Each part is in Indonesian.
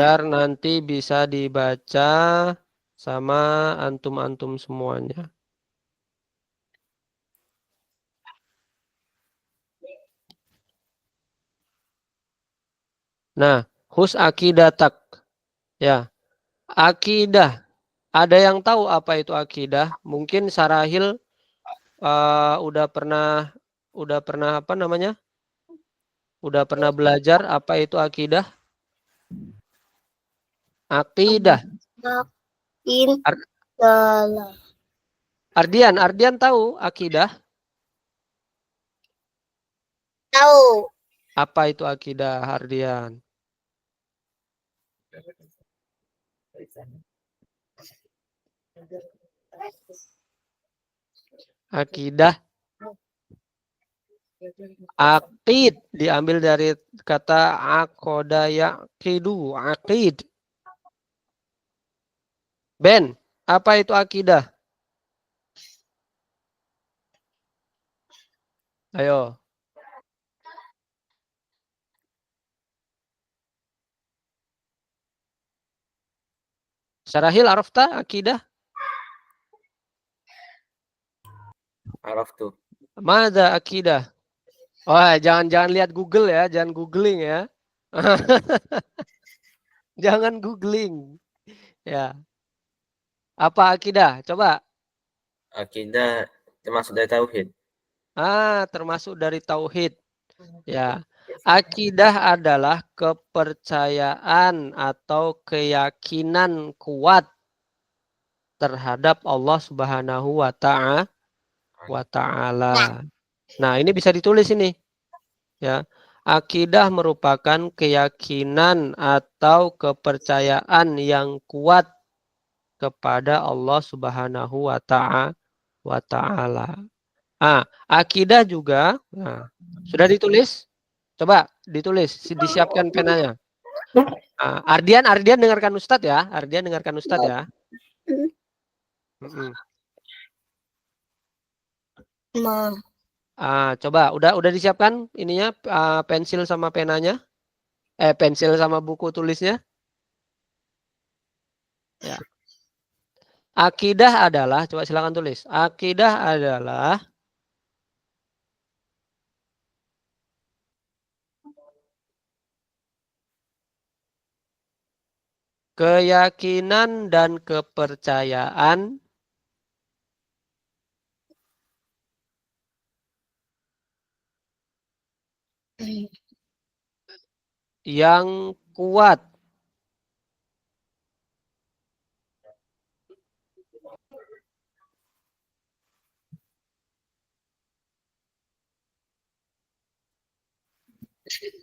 biar nanti bisa dibaca sama antum-antum semuanya. Nah, hus akidatak. Ya, akidah. Ada yang tahu apa itu akidah? Mungkin Sarahil udah pernah apa namanya? Udah pernah belajar apa itu akidah? Akidah. Ar- Ardian tahu akidah? Tahu. Apa itu akidah, Ardian? Akidah, akid diambil dari kata akoda yaqidu, akid. Ben, apa itu akidah? Ayo. Sarahil arafta akidah? Araftu. Mada akidah? Wah, jangan lihat Google ya, jangan googling ya. Jangan googling. Ya. Apa akidah? Coba. Akidah termasuk dari tauhid. Termasuk dari tauhid. Ya. Akidah adalah kepercayaan atau keyakinan kuat terhadap Allah Subhanahu wa ta'ala. Nah, ini bisa ditulis ini. Ya. Akidah merupakan keyakinan atau kepercayaan yang kuat kepada Allah Subhanahu wa ta'ala. Akidah juga sudah ditulis? Coba ditulis, disiapkan penanya. Ardian dengarkan Ustadz ya. Ardian dengarkan Ustadz ya. Coba udah disiapkan ininya pensil sama penanya? Pensil sama buku tulisnya? Ya. Akidah adalah, coba silakan tulis. Akidah adalah keyakinan dan kepercayaan yang kuat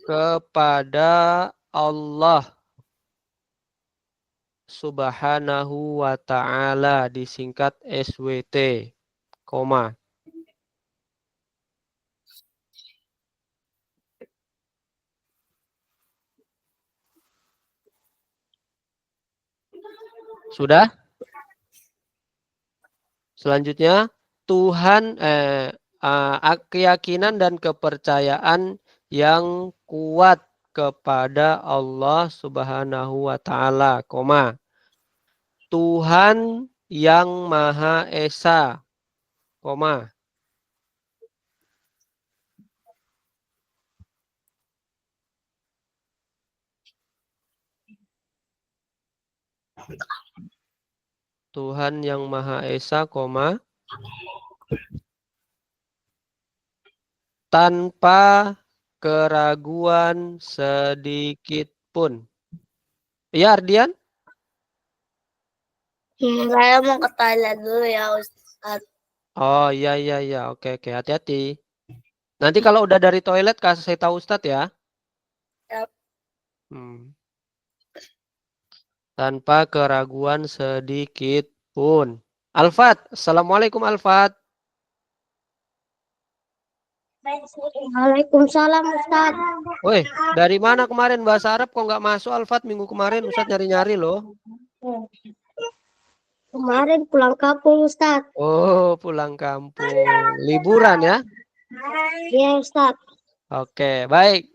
kepada Allah Subhanahu wa ta'ala, disingkat SWT, koma. Sudah? Selanjutnya, Tuhan keyakinan dan kepercayaan yang kuat kepada Allah Subhanahu wa ta'ala, koma. Tuhan yang Maha Esa, koma. Tuhan yang Maha Esa, koma. Tanpa keraguan sedikit pun. Iya, Ardian? Saya mau ke toilet dulu ya, Ustaz. Oh, iya. Oke. Hati-hati. Nanti kalau udah dari toilet, kasih saya tahu Ustadz ya. Yap. Tanpa keraguan sedikit pun. Alfat, Assalamualaikum Alfat. Waalaikumsalam, Ustaz. Woi, dari mana kemarin bahasa Arab kok nggak masuk Alfat minggu kemarin? Ustadz nyari-nyari loh. Kemarin pulang kampung, Ustaz. Oh, pulang kampung. Liburan ya? Iya, Ustaz. Oke, baik.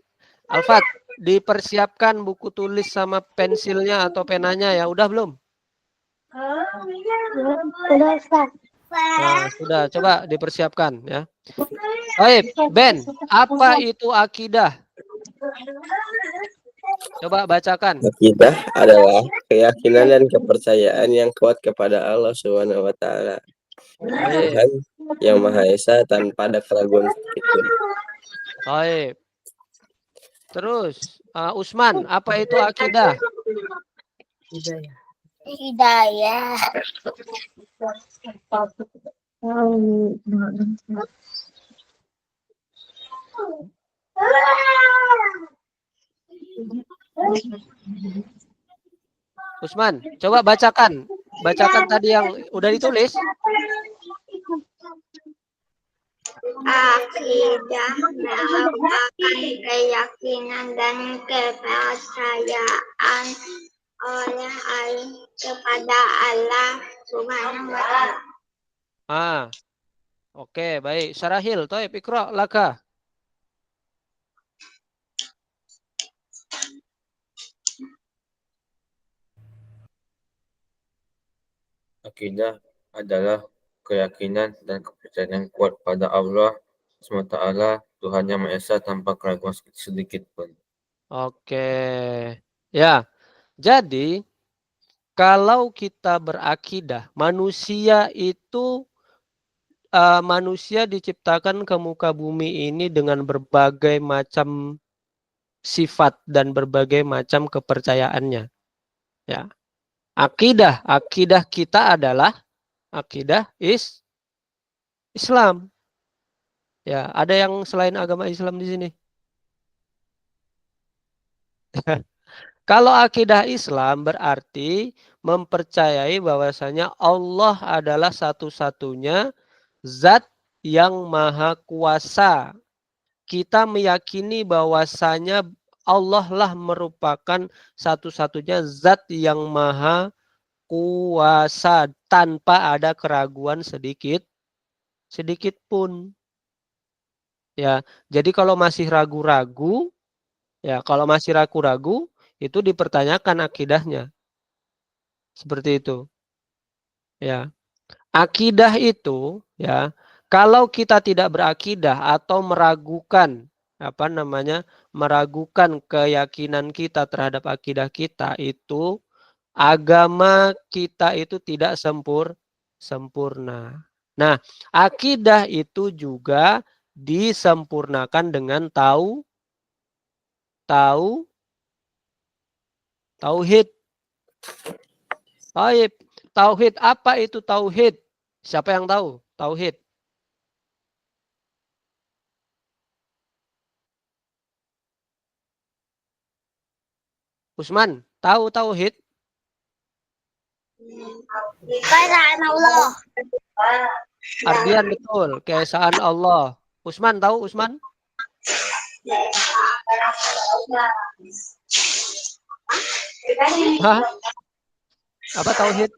Alfat, dipersiapkan buku tulis sama pensilnya atau penanya ya. Udah belum? Udah Ustaz. Nah, sudah. Coba dipersiapkan ya. Baik, Ben. Apa itu akidah? Coba bacakan. Akidah adalah keyakinan dan kepercayaan yang kuat kepada Allah Subhanahu wa taala. Baik. Tuhan yang Maha Esa tanpa ada keraguan sedikitpun. Baik. Terus, Usman, apa itu akidah? Hidayah. Usman, coba bacakan. Bacakan tadi yang udah ditulis. Akidah merupakan keyakinan dan kepercayaan kepada Allah Subhanahu wa Ta'ala. Oke, baik. Syarahil, Toib, Iqra, laka. Akidah adalah keyakinan dan kepercayaan yang kuat pada Allah SWT, Tuhan Yang Maha Esa tanpa keraguan sedikit pun. Oke. Ya, jadi kalau kita berakidah, manusia itu manusia diciptakan ke muka bumi ini dengan berbagai macam sifat dan berbagai macam kepercayaannya. Ya. Akidah kita adalah akidah Islam. Ya, ada yang selain agama Islam di sini? Kalau akidah Islam berarti mempercayai bahwasanya Allah adalah satu-satunya zat yang maha kuasa. Kita meyakini bahwasanya Allah lah merupakan satu-satunya zat yang maha kuasa tanpa ada keraguan sedikit pun. Ya, jadi kalau masih ragu-ragu, itu dipertanyakan akidahnya. Seperti itu. Ya. Akidah itu ya, kalau kita tidak berakidah atau meragukan meragukan keyakinan kita terhadap akidah kita, itu agama kita itu tidak sempurna. Nah, akidah itu juga disempurnakan dengan tauhid. Baik, tauhid, apa itu tauhid? Siapa yang tahu tauhid? Usman, tahu tauhid? Keesaan Allah. Ardian betul, keesaan Allah. Usman tahu Usman? Hah? Apa tauhid?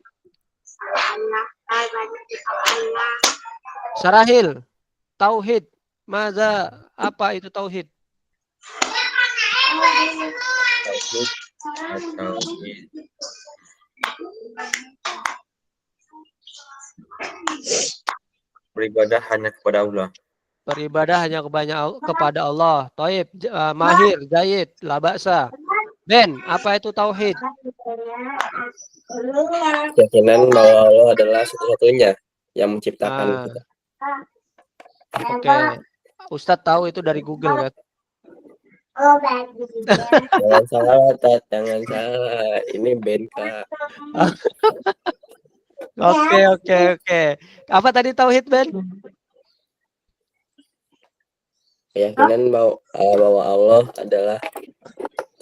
Syarahil, tauhid. Maza, apa itu tauhid? Tauhid beribadah hanya kepada Allah. Beribadah hanya kepada Allah. Taib, Mahir, Zayid, Labaksa. Ben, apa itu tauhid? Keyakinan bahwa Allah adalah satu-satunya yang menciptakan kita. Oke. Ustadz tahu itu dari Google kan? Jangan salah, Tat. Jangan salah. Ini Ben, Kak. Oke. Apa tadi tauhid, Ben? Keyakinan bahwa Allah adalah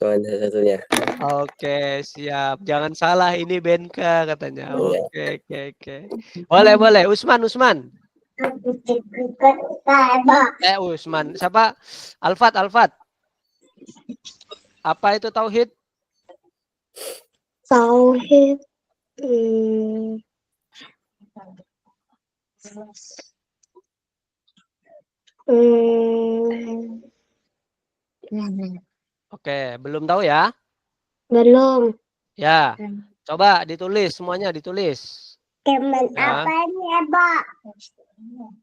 Tuhan satu-satunya. Oke, siap. Jangan salah, ini Benka katanya. Iya. Oke. Boleh. Usman. Usman. Siapa? Alfat. Apa itu tauhid? Tauhid. Oke, belum tahu ya? Belum. Ya. Coba ditulis semuanya ditulis. Teman Ya. apa ini, Pak?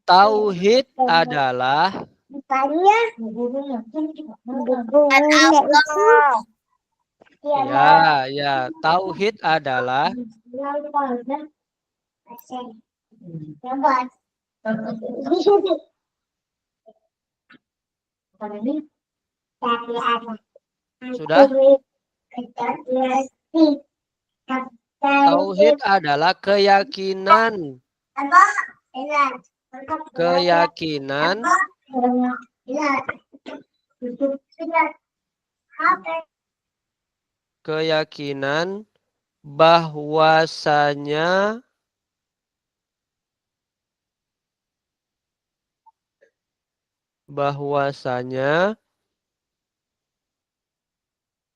Tauhid adalah Bukannya bukan Allah. ya. Tauhid adalah sudah. Tauhid adalah keyakinan. Keyakinan keyakinan bahwasanya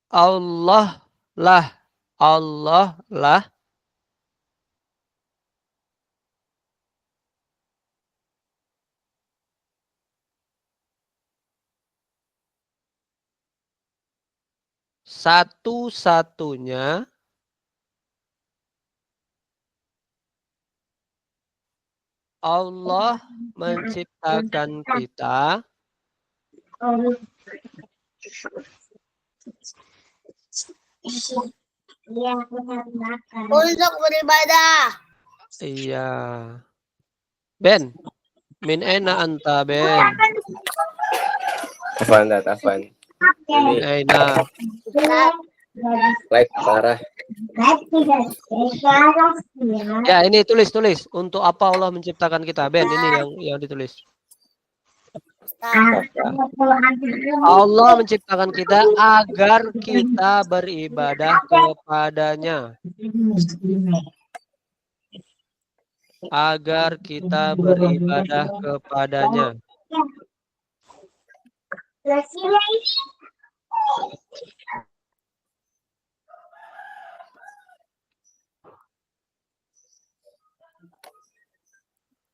Allah lah satu-satunya Allah menciptakan kita Untuk beribadah. iya. Ben, min aina anta Ben? Afan. Min aina? Like parah. Ya, ini tulis. Untuk apa Allah menciptakan kita? Ben, ini yang ditulis. Allah menciptakan kita agar kita beribadah kepadanya. Agar kita beribadah kepadanya.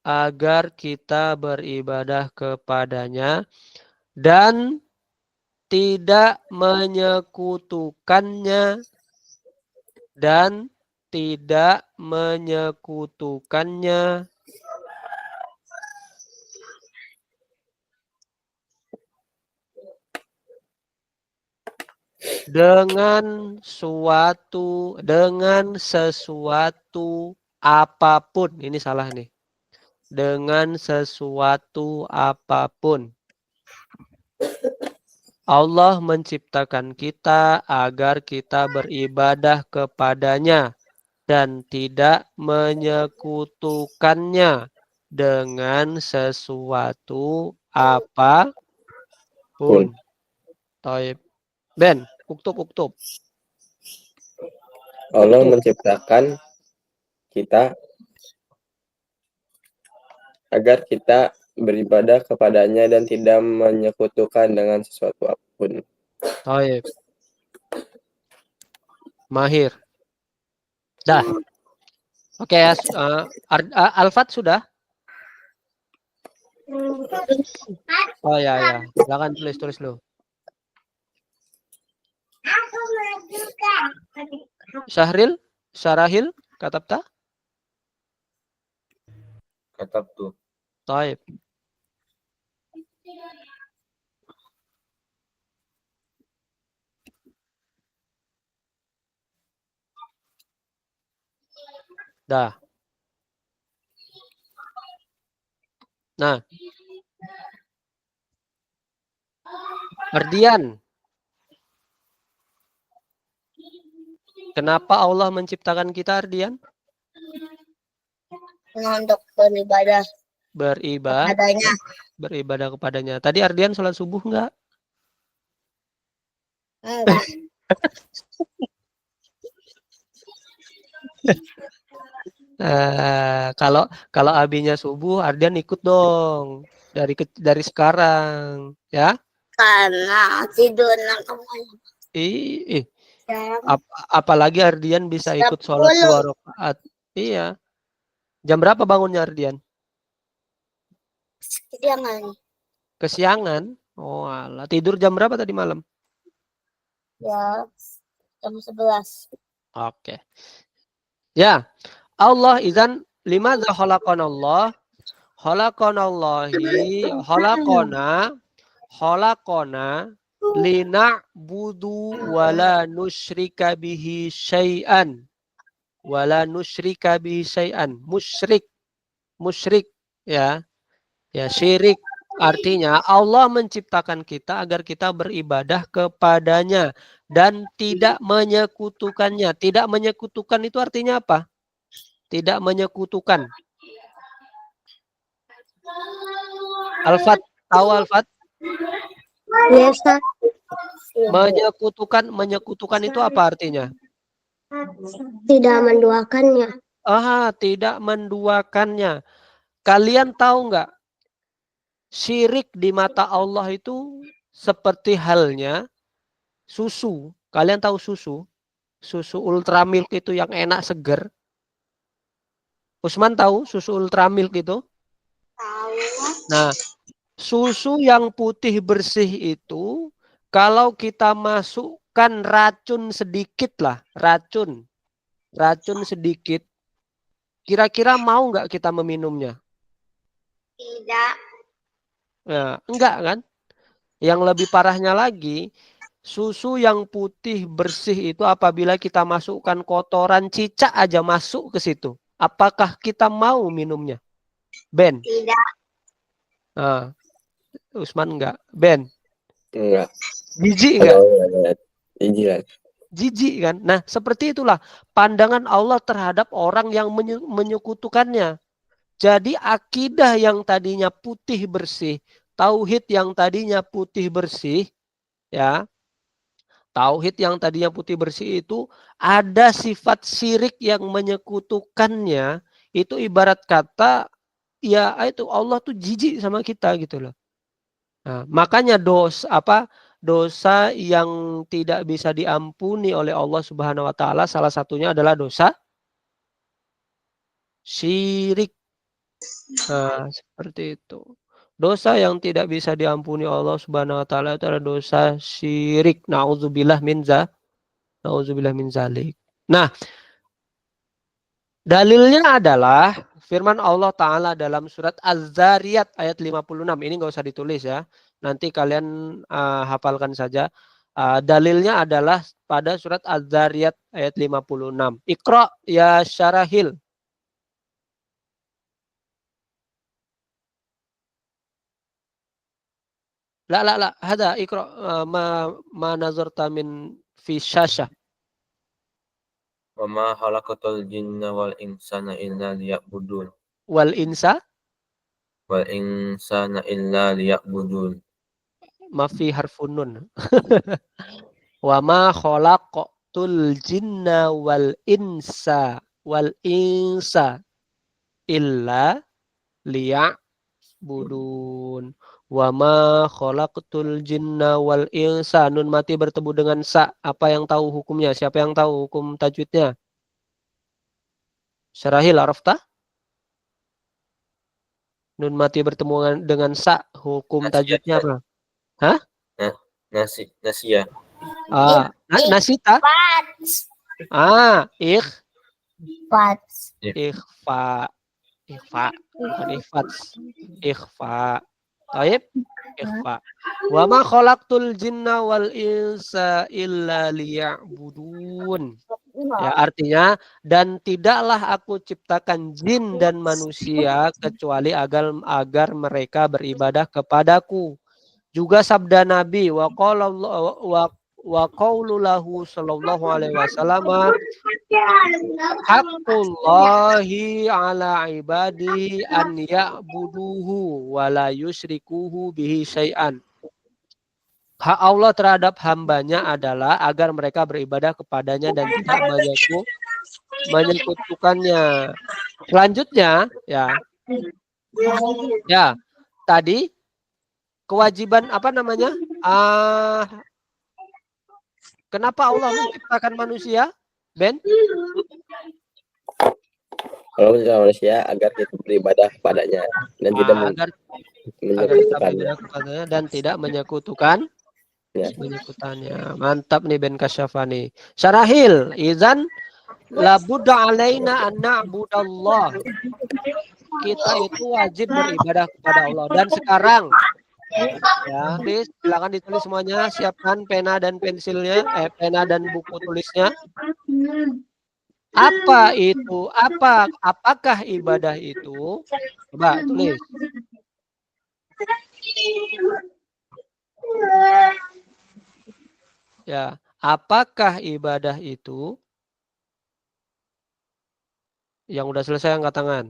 Agar kita beribadah kepadanya dan tidak menyekutukannya dengan sesuatu apapun. Ini salah nih. Dengan sesuatu apapun. Allah menciptakan kita agar kita beribadah kepadanya dan tidak menyekutukannya dengan sesuatu apapun. Taib. Ben, uktub. Allah menciptakan kita agar kita beribadah kepadanya dan tidak menyekutukan dengan sesuatu apapun. Taib. Mahir. Dah. Oke, Alfat sudah? Oh ya. Silakan tulis lu. Syarahil, katabta? Katabtu. Taib. Dah. Nah. Ardian. Kenapa Allah menciptakan kita, Ardian? Untuk beribadah. Beribadah kepadanya. Tadi Ardian sholat subuh enggak? Kalau abinya subuh, Ardian ikut dong dari sekarang, ya? Karena tidur apalagi Ardian bisa ikut sholat 2 rakaat. Iya. Jam berapa bangunnya Ardian? Kesiangan. Kesiangan? Oh alah. Tidur jam berapa tadi malam? Ya, jam 11. Oke. Ya, Allah izan limadza khalaqanallah? Khalaqanallahi khalaqana lina'budu wala nusyrika bihi syai'an. Wala nusyrika bihi syai'an. Musyrik ya. Ya, syirik. Artinya Allah menciptakan kita agar kita beribadah kepadanya dan tidak menyekutukannya. Tidak menyekutukan itu artinya apa? Tidak menyekutukan. Al-Fat, tahu Al-Fat? Ya, Ustaz. Menyekutukan itu apa artinya? Tidak menduakannya. Tidak menduakannya. Kalian tahu nggak? Syirik di mata Allah itu seperti halnya susu. Kalian tahu susu? Susu ultramilk itu yang enak seger. Usman tahu susu ultramilk itu? Tahu. Nah, susu yang putih bersih itu kalau kita masukkan racun sedikit lah, racun sedikit, kira-kira mau nggak kita meminumnya? Tidak. Nah, enggak kan? Yang lebih parahnya lagi, susu yang putih bersih itu apabila kita masukkan kotoran cicak aja masuk ke situ. Apakah kita mau minumnya? Ben? Tidak. Nah, Usman enggak. Ben? Enggak. Jijik enggak? Jijik. Jijik kan? Nah, seperti itulah pandangan Allah terhadap orang yang menyekutukannya. Jadi akidah yang tadinya putih bersih, tauhid yang tadinya putih bersih, ya. Tauhid yang tadinya putih bersih itu ada sifat syirik yang menyekutukannya. Itu ibarat kata ya itu Allah tuh jijik sama kita gitu loh. Nah, makanya dosa yang tidak bisa diampuni oleh Allah Subhanahu wa taala salah satunya adalah dosa syirik. Nah, seperti itu. Dosa yang tidak bisa diampuni Allah Subhanahu wa taala itu adalah dosa syirik. Nauzubillah min zalik. Nah, dalilnya adalah firman Allah Ta'ala dalam surat Az-Zariyat ayat 56. Ini nggak usah ditulis ya. Nanti kalian hafalkan saja. Dalilnya adalah pada surat Az-Zariyat ayat 56. Iqra ya Syarahil. La. Hada iqra ma nazarta min fi syashah. Wa ma khalaqatul jinna wal insana illa liya'budun. Wal insana illa liya'budun. Mafi harfun nun. Wa ma khalaqatul jinna wal insa illa liya'budun. Wa ma khalaqatul jinna wal insa. Nun mati bertemu dengan sa. Apa yang tahu hukumnya? Siapa yang tahu hukum tajwidnya? Syarahil arafta? Nun mati bertemu dengan sa. Hukum tajwidnya apa? Hah? Nasia. Nasita? Ikhfa. Bukan ikhfa. Taib, ikhfa. Wa ma khalaqtul jinna wal insa illa liya'budun. Ya, artinya dan tidaklah aku ciptakan jin dan manusia kecuali agar mereka beribadah kepadaku. Juga sabda Nabi wa qaululahu sallallahu alaihi wasallam haqqullahi ala ibadihi an ya'buduhu wa la yusyrikuhu bihi syai'an. Hak Allah terhadap hambanya adalah agar mereka beribadah kepadanya dan tidak menyekutukannya. Selanjutnya ya tadi kewajiban kenapa Allah menciptakan manusia? Ben? Allah menciptakan manusia agar kita beribadah kepadanya dan tidak agar kita beribadah kepadanya dan tidak menyekutukan Ya. Menyekutannya. Mantap nih Ben Kasyafani. Syarahil, izan labudda alaina an na'budallah. Kita itu wajib beribadah kepada Allah. Dan sekarang, ya, please, silakan ditulis semuanya. Siapkan pena dan pensilnya, pena dan buku tulisnya. Apa itu? Apakah ibadah itu? Coba tulis. Ya, apakah ibadah itu? Yang udah selesai angkat tangan.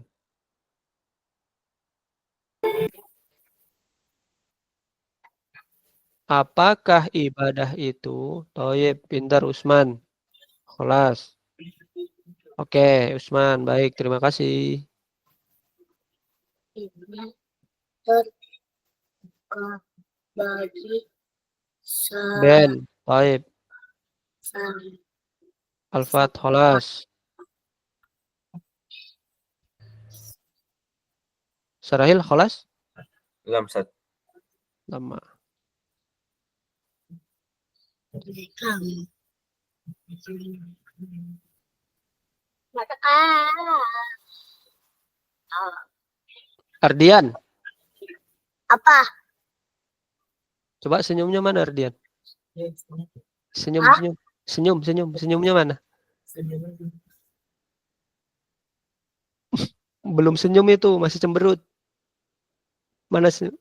Apakah ibadah itu? Toyib, pintar Usman. Kelas. Oke, Usman, baik, terima kasih. Bagi Ben, baik. Alfat, kelas. Sarahil, kelas. Lam Ustaz. Lama. Ardian, apa? coba senyumnya mana Ardian? Senyum, Hah? senyum. Senyum, senyum. Senyumnya mana? Belum senyum itu, masih cemberut. Mana senyum?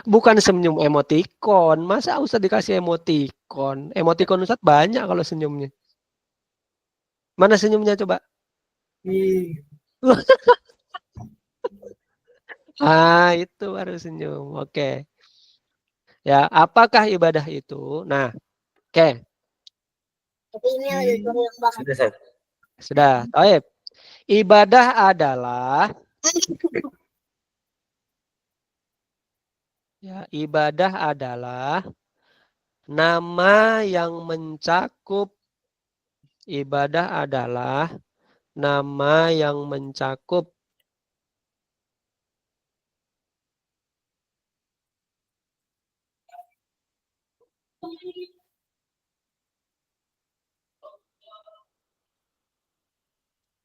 Bukan senyum emotikon. Masa Ustaz dikasih emotikon? Emotikon Ustaz banyak kalau senyumnya. Mana senyumnya coba? Ah, itu baru senyum. Oke. Ya, apakah ibadah itu? Nah, oke. Tapi ini udah goyang banget. Sudah Ustaz. Sudah. Taib. Ibadah adalah ibadah adalah nama yang mencakup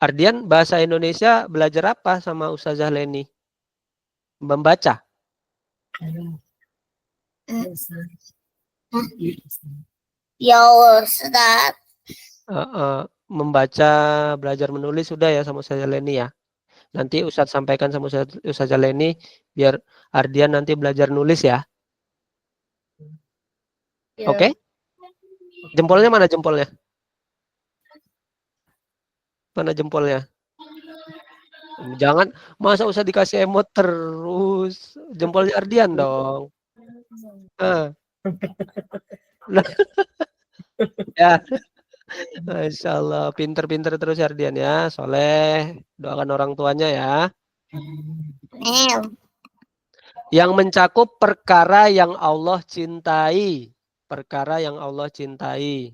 Ardian, bahasa Indonesia belajar apa sama Ustazah Leni? Membaca. Ya Ustaz. Membaca, belajar menulis sudah ya sama Ustazah Leni ya. Nanti Ustaz sampaikan sama Ustazah Leni biar Ardian nanti belajar nulis ya. Ya. Oke? Jempolnya mana jempolnya? Mana jempolnya? Jangan, masa usah dikasih emot terus. Jempolnya Ardian dong. Ya. Masya Allah, pinter-pinter terus Ardian ya. Soleh, doakan orang tuanya ya. Yang mencakup perkara yang Allah cintai. Perkara yang Allah cintai.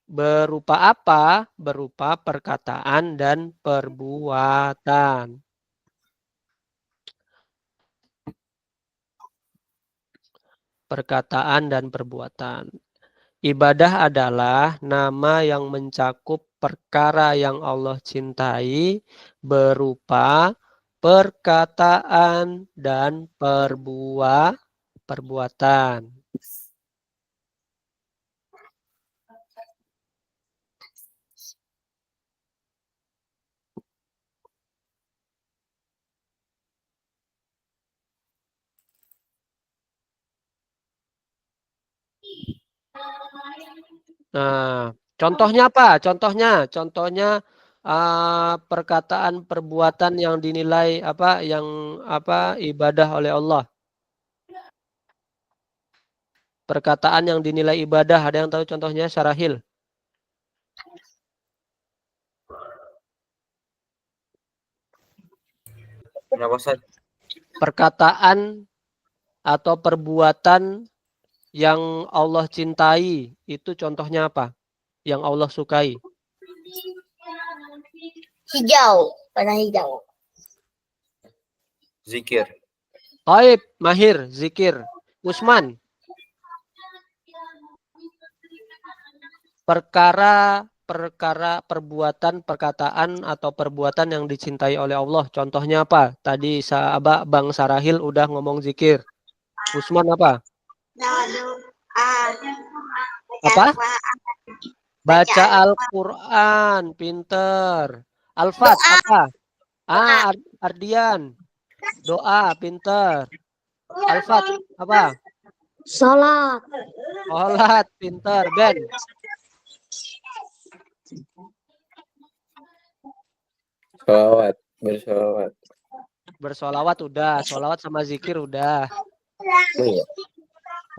Berupa apa? Berupa perkataan dan perbuatan. Perkataan dan perbuatan. Ibadah adalah nama yang mencakup perkara yang Allah cintai berupa perkataan dan perbuatan. Nah, contohnya apa? Contohnya perkataan perbuatan yang dinilai ibadah oleh Allah. Perkataan yang dinilai ibadah, ada yang tahu contohnya? Syarahil. Kenapa Ustaz? Perkataan atau perbuatan yang Allah cintai, itu contohnya apa? Yang Allah sukai. Hijau, warna hijau. Zikir. Taib, Mahir, zikir. Usman. perkara perbuatan, perkataan atau perbuatan yang dicintai oleh Allah. Contohnya apa? Tadi sahabat Bang Sarahil udah ngomong zikir. Usman apa? Apa? Baca Al-Quran, pinter. Alfat apa? Ardian. Doa, pinter. Alfat apa? Sholat. Sholat, pinter. Ben. Sholawat, bersolawat. Bersolawat udah. Solawat sama zikir udah. Oh iya,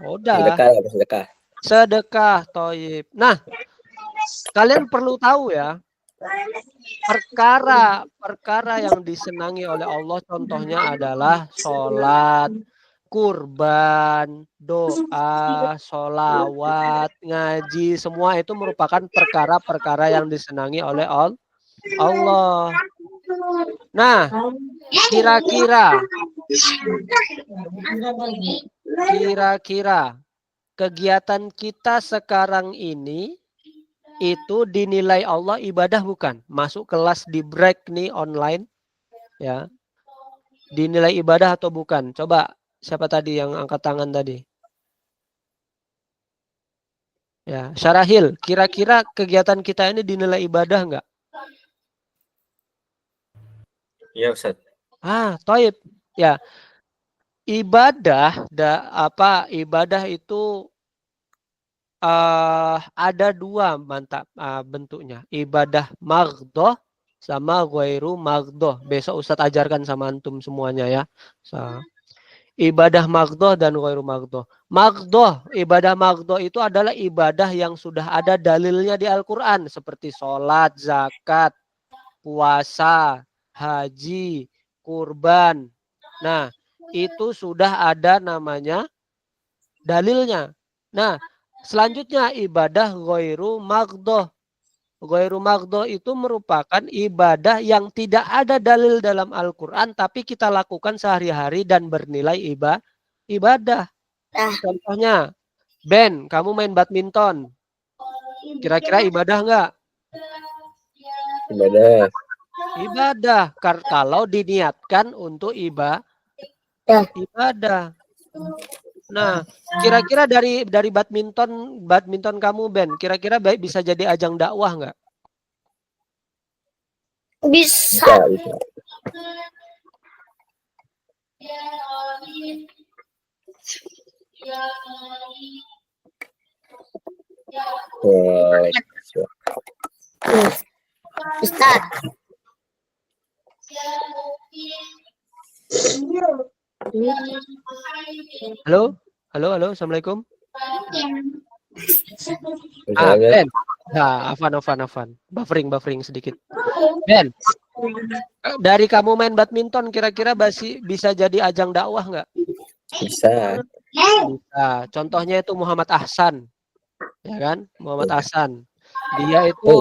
Udah. sedekah ya, sedekah. Sedekah, toib. Nah, kalian perlu tahu ya, perkara yang disenangi oleh Allah contohnya adalah sholat, kurban, doa, sholawat, ngaji, semua itu merupakan perkara-perkara yang disenangi oleh Allah. Nah, kira-kira kegiatan kita sekarang ini itu dinilai Allah ibadah bukan? Masuk kelas di break nih online, ya. Dinilai ibadah atau bukan? Coba siapa tadi yang angkat tangan tadi? Ya, Syarahil, kira-kira kegiatan kita ini dinilai ibadah enggak? Iya Ustaz. Toib. Ya. Ibadah ibadah itu ada dua bentuknya. Ibadah maghdhah sama ghairu maghdhah. Besok Ustadz ajarkan sama antum semuanya ya. Ibadah maghdhah dan ghairu maghdhah. Ibadah maghdhah itu adalah ibadah yang sudah ada dalilnya di Al-Qur'an seperti sholat, zakat, puasa, haji, kurban. Nah, itu sudah ada namanya dalilnya. Nah, selanjutnya ibadah ghairu maghdhah. Ghairu maghdhah itu merupakan ibadah yang tidak ada dalil dalam Al-Qur'an tapi kita lakukan sehari-hari dan bernilai ibadah. Contohnya, Ben, kamu main badminton. Kira-kira ibadah enggak? Ibadah. Ibadah kalau diniatkan untuk ibadah. Nah, kira-kira dari badminton kamu Ben, kira-kira baik bisa jadi ajang dakwah enggak? Bisa. Bisa. Wah, Ustaz. Halo, assalamualaikum. misalnya Ben. Nah, Afan. Buffering sedikit. Ben, dari kamu main badminton kira-kira bisa jadi ajang dakwah nggak? bisa. Bisa. Contohnya itu Muhammad Ahsan, ya kan? Muhammad Ahsan. Dia itu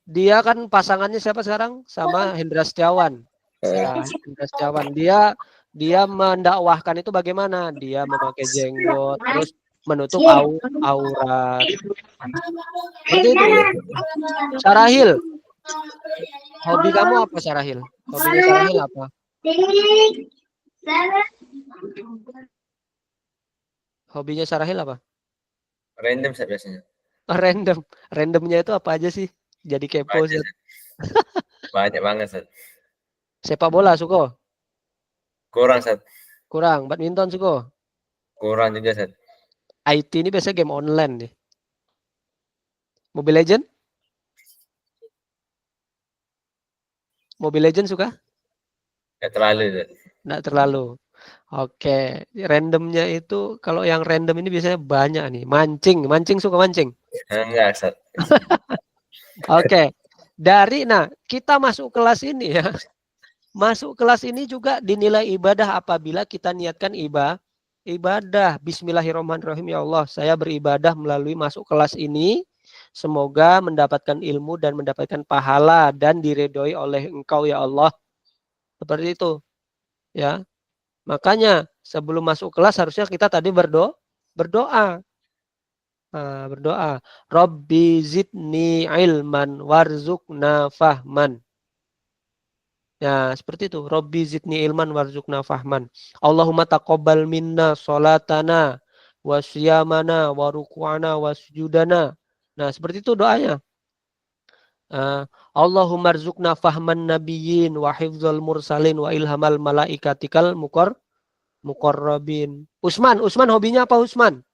dia kan pasangannya siapa sekarang? Sama Hendra Setiawan. Ya, Hendra Setiawan. Dia mendakwahkan itu bagaimana? Dia memakai jenggot, terus menutup aurat. Seperti itu. Sarahil, hobi kamu apa Sarahil? Hobinya Sarahil apa? Hobinya Sarahil apa? Random Ustaz biasanya. Random. Randomnya itu apa aja sih? Jadi kepo. Banyak banget Ustaz. Sepak bola suka? Kurang Ustaz. Kurang. Badminton suka? Kurang juga Ustaz. IT ini biasanya game online nih. Mobile Legend? Mobile Legend suka? Nggak terlalu Ustaz. Nggak terlalu. Oke, randomnya itu kalau yang random ini biasanya banyak nih. Mancing suka mancing? Enggak Ustaz. Oke. Kita masuk kelas ini ya. Masuk kelas ini juga dinilai ibadah apabila kita niatkan ibadah. Bismillahirrahmanirrahim. Ya Allah, saya beribadah melalui masuk kelas ini. Semoga mendapatkan ilmu dan mendapatkan pahala dan diridhoi oleh Engkau ya Allah. Seperti itu. Ya. Makanya sebelum masuk kelas harusnya kita tadi berdoa. berdoa. Rabbi zidni ilman warzuqna fahman. Ya, seperti itu. Rabbi zidni ilman warzuqna fahman. Allahumma taqabbal minna sholatana wa siyamana wa ruku'ana wa sujudana. Nah, seperti itu doanya. Allahumma rzuqna fahman nabiyyin wa hifdzal mursalin wa ilhamal malaikatikal muqarrabin. Usman hobinya apa Usman?